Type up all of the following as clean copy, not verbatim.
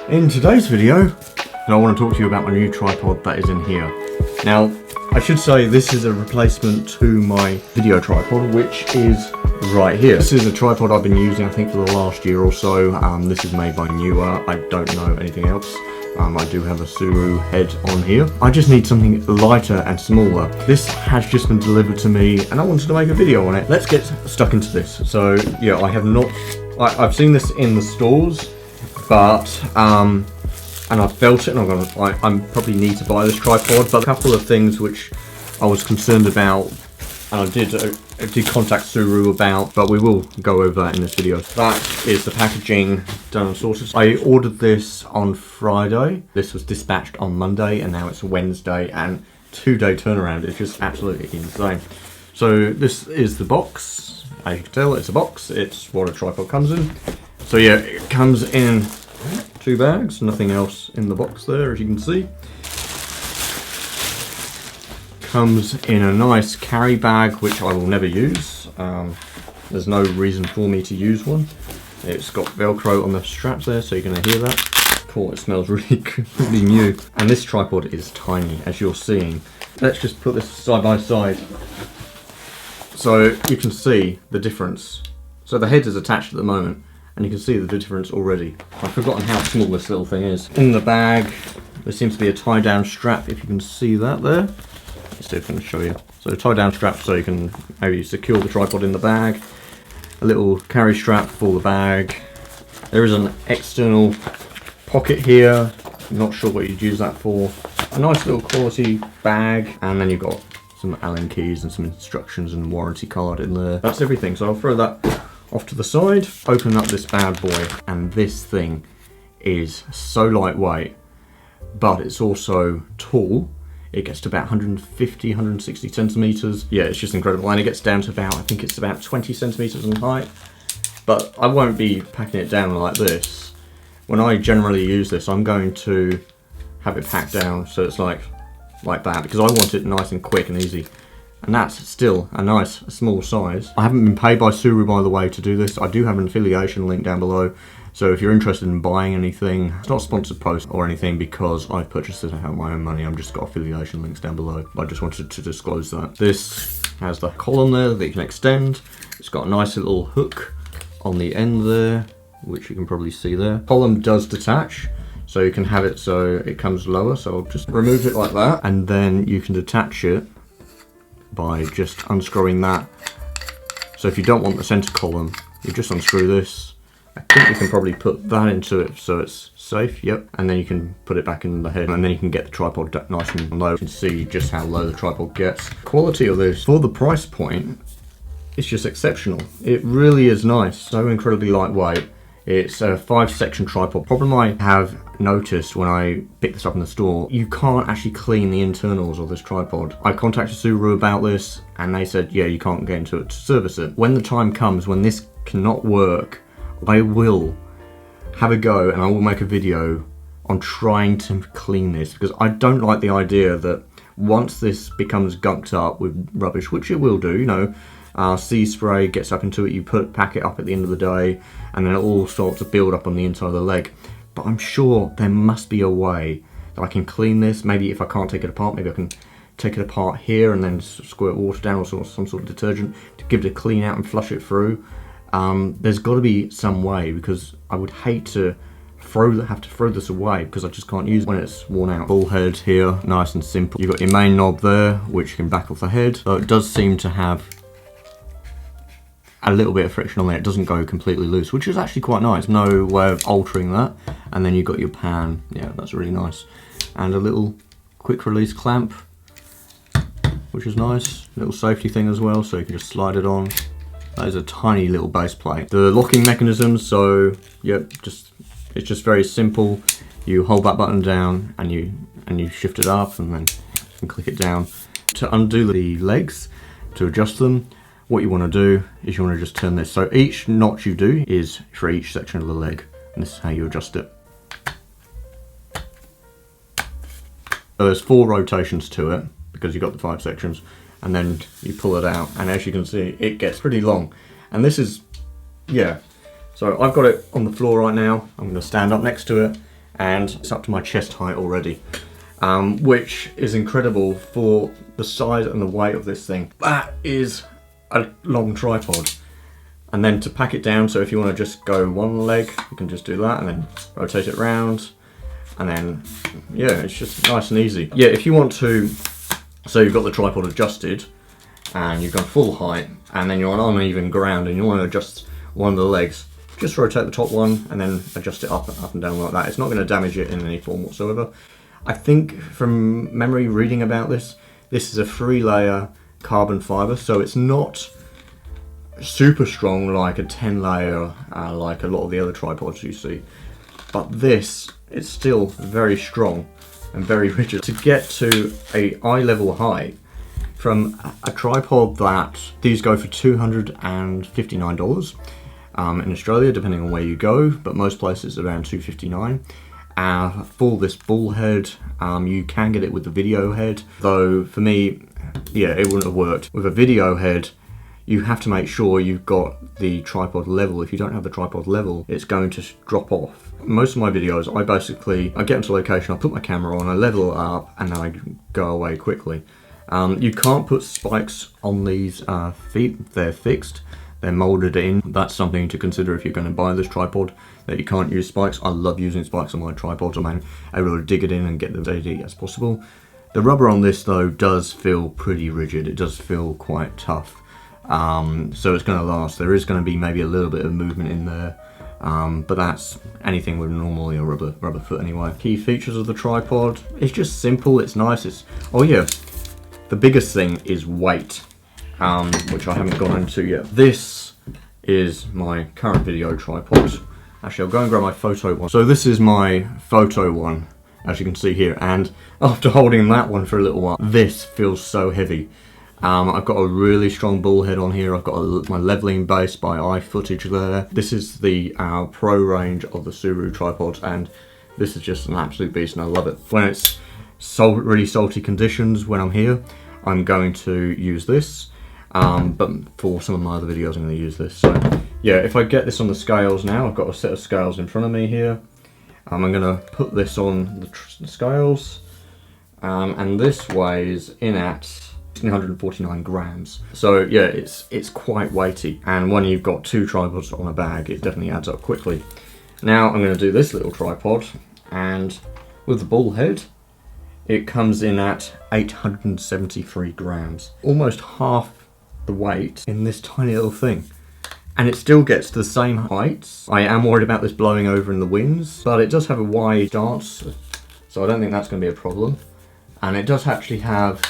In today's video, I want to talk to you about my new tripod that is in here. Now, I should say this is a replacement to my video tripod, which is right here. This is a tripod I've been using, I think, for the last year or so. This is made by Newer. I don't know anything else. I do have a Sirui head on here. I just need something lighter and smaller. This has just been delivered to me and I wanted to make a video on it. Let's get stuck into this. So yeah, I've seen this in the stores, but and I've felt it, and I'm probably need to buy this tripod. But a couple of things which I was concerned about, and I did contact Sirui about, but we will go over that in this video. That is the packaging done and sorted. I ordered this on Friday. This was dispatched on Monday, and now it's Wednesday, and 2-day turnaround. It's just absolutely insane. So this is the box. As you can tell, it's a box. It's what a tripod comes in. So yeah, it comes in 2 bags, nothing else in the box there, as you can see. Comes in a nice carry bag, which I will never use. There's no reason for me to use one. It's got Velcro on the straps there, so you're going to hear that. Cool, it smells really, really new. And this tripod is tiny, as you're seeing. Let's just put this side by side, so you can see the difference. So the head is attached at the moment, and you can see the difference already. I've forgotten how small this little thing is. In the bag, there seems to be a tie-down strap, if you can see that there. Let's see if I can show you. So tie-down strap so you can maybe secure the tripod in the bag. A little carry strap for the bag. There is an external pocket here. I'm not sure what you'd use that for. A nice little quality bag, and then you've got some Allen keys and some instructions and warranty card in there. That's everything, so I'll throw that off to the side. Open up this bad boy, and this thing is so lightweight, but it's also tall. It gets to about 150, 160 centimeters. Yeah, it's just incredible. And it gets down to about, I think it's about 20 centimeters in height. But I won't be packing it down like this. When I generally use this, I'm going to have it packed down so it's like that, because I want it nice and quick and easy. And that's still a nice small size. I haven't been paid by Sirui, by the way, to do this. I do have an affiliation link down below. So if you're interested in buying anything, it's not a sponsored post or anything because I've purchased it out of my own money. I've just got affiliation links down below. I just wanted to disclose that. This has the column there that you can extend. It's got a nice little hook on the end there, which you can probably see there. Column does detach, so you can have it so it comes lower. So I'll just remove it like that, and then you can detach it by just unscrewing that. So if you don't want the center column, you just unscrew this. I think you can probably put that into it so it's safe, yep. And then you can put it back in the head, and then you can get the tripod nice and low. You can see just how low the tripod gets. Quality of this, for the price point, it's just exceptional. It really is nice, so incredibly lightweight. It's a 5-section tripod. Problem I have noticed when I picked this up in the store, you can't actually clean the internals of this tripod. I contacted Sirui about this, and they said, yeah, you can't get into it to service it. When the time comes when this cannot work, I will have a go, and I will make a video on trying to clean this, because I don't like the idea that once this becomes gunked up with rubbish, which it will do, you know, sea spray gets up into it, you pack it up at the end of the day, and then it all starts to build up on the inside of the leg. But I'm sure there must be a way that I can clean this. Maybe if I can't take it apart, maybe I can take it apart here and then squirt water down or some sort of detergent to give it a clean out and flush it through. There's got to be some way, because I would hate to have to throw this away because I just can't use it when it's worn out. Ball head here, nice and simple. You've got your main knob there, which you can back off the head. So it does seem to have a little bit of friction on there. It doesn't go completely loose, which is actually quite nice. No way of altering that. And then you've got your pan. Yeah, that's really nice. And a little quick release clamp, which is nice. Little safety thing as well, so you can just slide it on. That is a tiny little base plate. The locking mechanism, so yep, it's just very simple. You hold that button down and you shift it up, and then you can click it down. To undo the legs, to adjust them, what you want to do is you want to just turn this. So each notch you do is for each section of the leg, and this is how you adjust it. So there's 4 rotations to it because you've got the 5 sections. And then you pull it out, and as you can see, it gets pretty long. And this is, yeah. So I've got it on the floor right now. I'm going to stand up next to it, and it's up to my chest height already, which is incredible for the size and the weight of this thing. That is a long tripod. And then to pack it down, so if you want to just go one leg, you can just do that and then rotate it around. And then, yeah, it's just nice and easy. Yeah, if you want to, so you've got the tripod adjusted and you've gone full height and then you're on uneven ground and you want to adjust one of the legs, just rotate the top one and then adjust it up and down like that. It's not going to damage it in any form whatsoever. I think from memory reading about this, this is a 3-layer carbon fiber, so it's not super strong like a 10-layer, like a lot of the other tripods you see. But this, it's still very strong and very rigid. To get to a eye-level height from a tripod that these go for $259 in Australia, depending on where you go, but most places around $259. For this ball head, you can get it with the video head, though for me, yeah, it wouldn't have worked. With a video head, you have to make sure you've got the tripod level. If you don't have the tripod level, it's going to drop off. Most of my videos, I get into location, I put my camera on, I level it up, and then I go away quickly. You can't put spikes on these feet, they're fixed, they're molded in. That's something to consider if you're going to buy this tripod, that you can't use spikes. I love using spikes on my tripods. I'm able to dig it in and get them as steady as possible. The rubber on this though does feel pretty rigid, it does feel quite tough. So it's going to last. There is going to be maybe a little bit of movement in there, but that's anything with normally a rubber foot anyway. Key features of the tripod, it's just simple, it's nice. Oh yeah, the biggest thing is weight, which I haven't gone into yet. This is my current video tripod. Actually, I'll go and grab my photo one. So this is my photo one, as you can see here, and after holding that one for a little while, this feels so heavy. I've got a really strong ball head on here. I've got my leveling base by eye footage there. This is the pro range of the Sirui tripods, and this is just an absolute beast, and I love it. When it's really salty conditions, when I'm here, I'm going to use this. But for some of my other videos, I'm going to use this. So yeah, if I get this on the scales now, I've got a set of scales in front of me here. I'm going to put this on the scales, and this weighs in at 149 grams. So yeah, it's quite weighty, and when you've got 2 tripods on a bag, it definitely adds up quickly. Now I'm going to do this little tripod, and with the ball head, it comes in at 873 grams. Almost half the weight in this tiny little thing. And it still gets to the same heights. I am worried about this blowing over in the winds, but it does have a wide stance, so I don't think that's going to be a problem. And it does actually have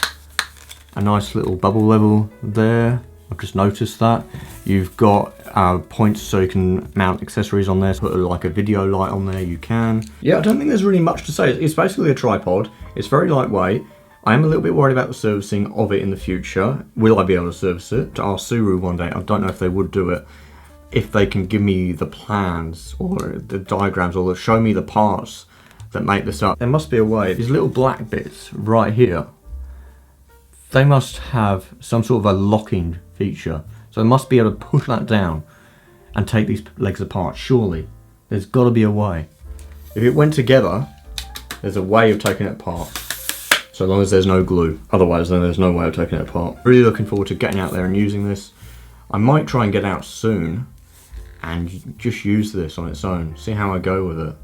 a nice little bubble level there. I've just noticed that. You've got points so you can mount accessories on there. Put like a video light on there, you can. Yeah, I don't think there's really much to say. It's basically a tripod. It's very lightweight. I am a little bit worried about the servicing of it in the future. Will I be able to service it? To ask Sirui one day, I don't know if they would do it. If they can give me the plans or the diagrams or show me the parts that make this up. There must be a way. These little black bits right here, they must have some sort of a locking feature. So I must be able to push that down and take these legs apart, surely. There's got to be a way. If it went together, there's a way of taking it apart. So long as there's no glue. Otherwise, then there's no way of taking it apart. Really looking forward to getting out there and using this. I might try and get out soon and just use this on its own. See how I go with it.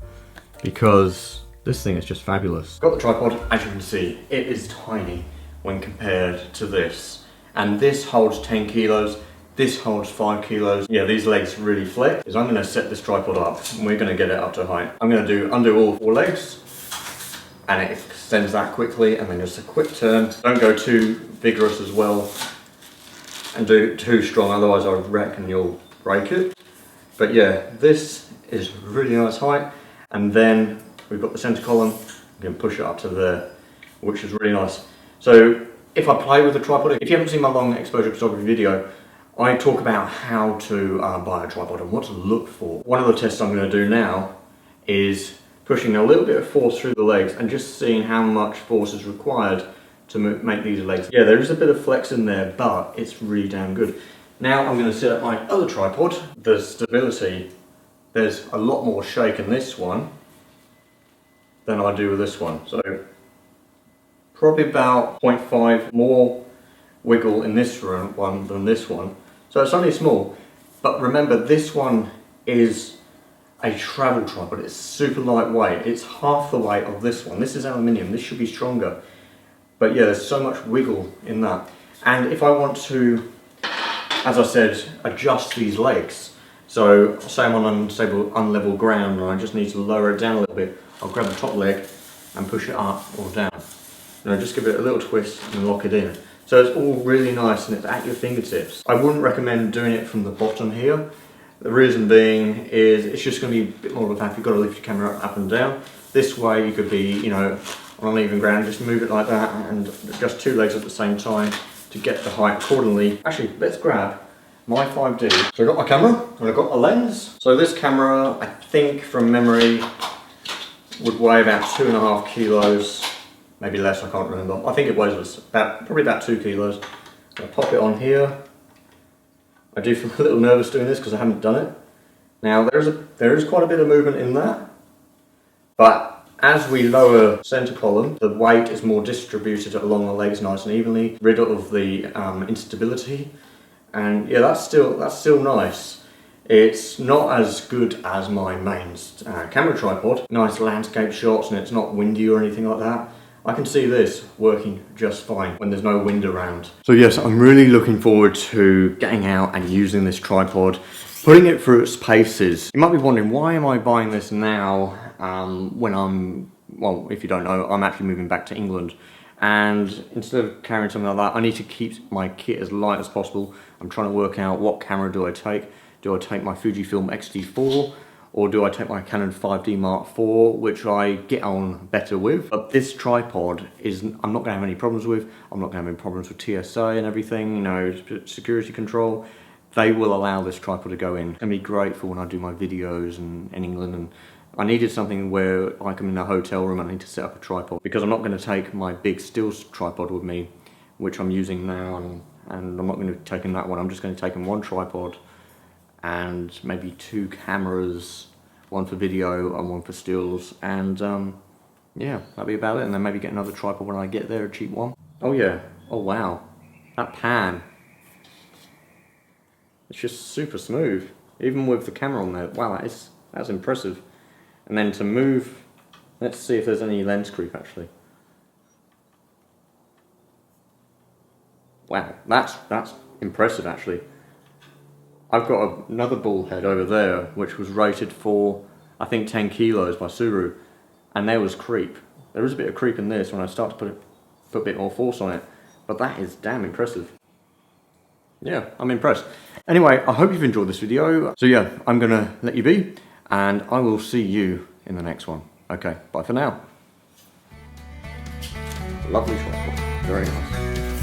Because this thing is just fabulous. Got the tripod, as you can see, it is tiny when compared to this. And this holds 10 kilos, this holds 5 kilos. Yeah, these legs really flex. I'm gonna set this tripod up and we're gonna get it up to height. I'm gonna undo all 4 legs, and it extends that quickly, and then just a quick turn. Don't go too vigorous as well, and do too strong, otherwise I reckon you'll break it. But yeah, this is really nice height, and then we've got the center column. You can push it up to there, which is really nice. So if I play with the tripod, if you haven't seen my long exposure photography video, I talk about how to buy a tripod and what to look for. One of the tests I'm going to do now is pushing a little bit of force through the legs and just seeing how much force is required to make these legs. Yeah, there is a bit of flex in there, but it's really damn good. Now I'm going to set up my other tripod. The stability, there's a lot more shake in this one than I do with this one. So probably about 0.5 more wiggle in this one than this one. So it's only small, but remember this one is a travel tripod. It's super lightweight. It's half the weight of this one. This is aluminium. This should be stronger. But yeah, there's so much wiggle in that. And if I want to, as I said, adjust these legs, so say I'm on unstable, unlevel ground and I just need to lower it down a little bit, I'll grab the top leg and push it up or down. Just give it a little twist and lock it in. So it's all really nice and it's at your fingertips. I wouldn't recommend doing it from the bottom here. The reason being is it's just going to be a bit more of a faff. You've got to lift your camera up and down. This way you could be, on uneven ground, just move it like that and adjust two legs at the same time to get the height accordingly. Actually, let's grab my 5D. So I've got my camera and I've got a lens. So this camera, I think from memory, would weigh about 2.5 kilos, maybe less, I can't remember. I think it weighs probably about 2 kilos. I'm going to pop it on here. I do feel a little nervous doing this because I haven't done it. Now there is quite a bit of movement in that, but as we lower centre column, the weight is more distributed along the legs nice and evenly, rid of the instability, and yeah, that's still nice. It's not as good as my main camera tripod. Nice landscape shots and it's not windy or anything like that. I can see this working just fine when there's no wind around. So yes, I'm really looking forward to getting out and using this tripod, putting it through its paces. You might be wondering, why am I buying this now when well, if you don't know, I'm actually moving back to England. And instead of carrying something like that, I need to keep my kit as light as possible. I'm trying to work out what camera do I take. Do I take my Fujifilm X-T4? Or do I take my Canon 5D Mark IV, which I get on better with? But this tripod I'm not going to have any problems with. I'm not going to have any problems with TSA and everything, security control. They will allow this tripod to go in. It's going to be great for when I do my videos in England. And I needed something where, like I'm in a hotel room, I need to set up a tripod. Because I'm not going to take my big stills tripod with me, which I'm using now, and I'm not going to be taking that one. I'm just going to take in one tripod and maybe 2 cameras, one for video and one for stills, and yeah, that'll be about it. And then maybe get another tripod when I get there, a cheap one. Oh yeah, oh wow, that pan, it's just super smooth, even with the camera on there. Wow, that's impressive. And then to move, let's see if there's any lens creep actually. Wow, that's impressive actually. I've got another bull head over there, which was rated for, I think, 10 kilos by Sirui, and there was creep. There is a bit of creep in this when I start to put a bit more force on it, but that is damn impressive. Yeah, I'm impressed. Anyway, I hope you've enjoyed this video. So yeah, I'm gonna let you be, and I will see you in the next one. Okay, bye for now. Lovely tripod, very nice.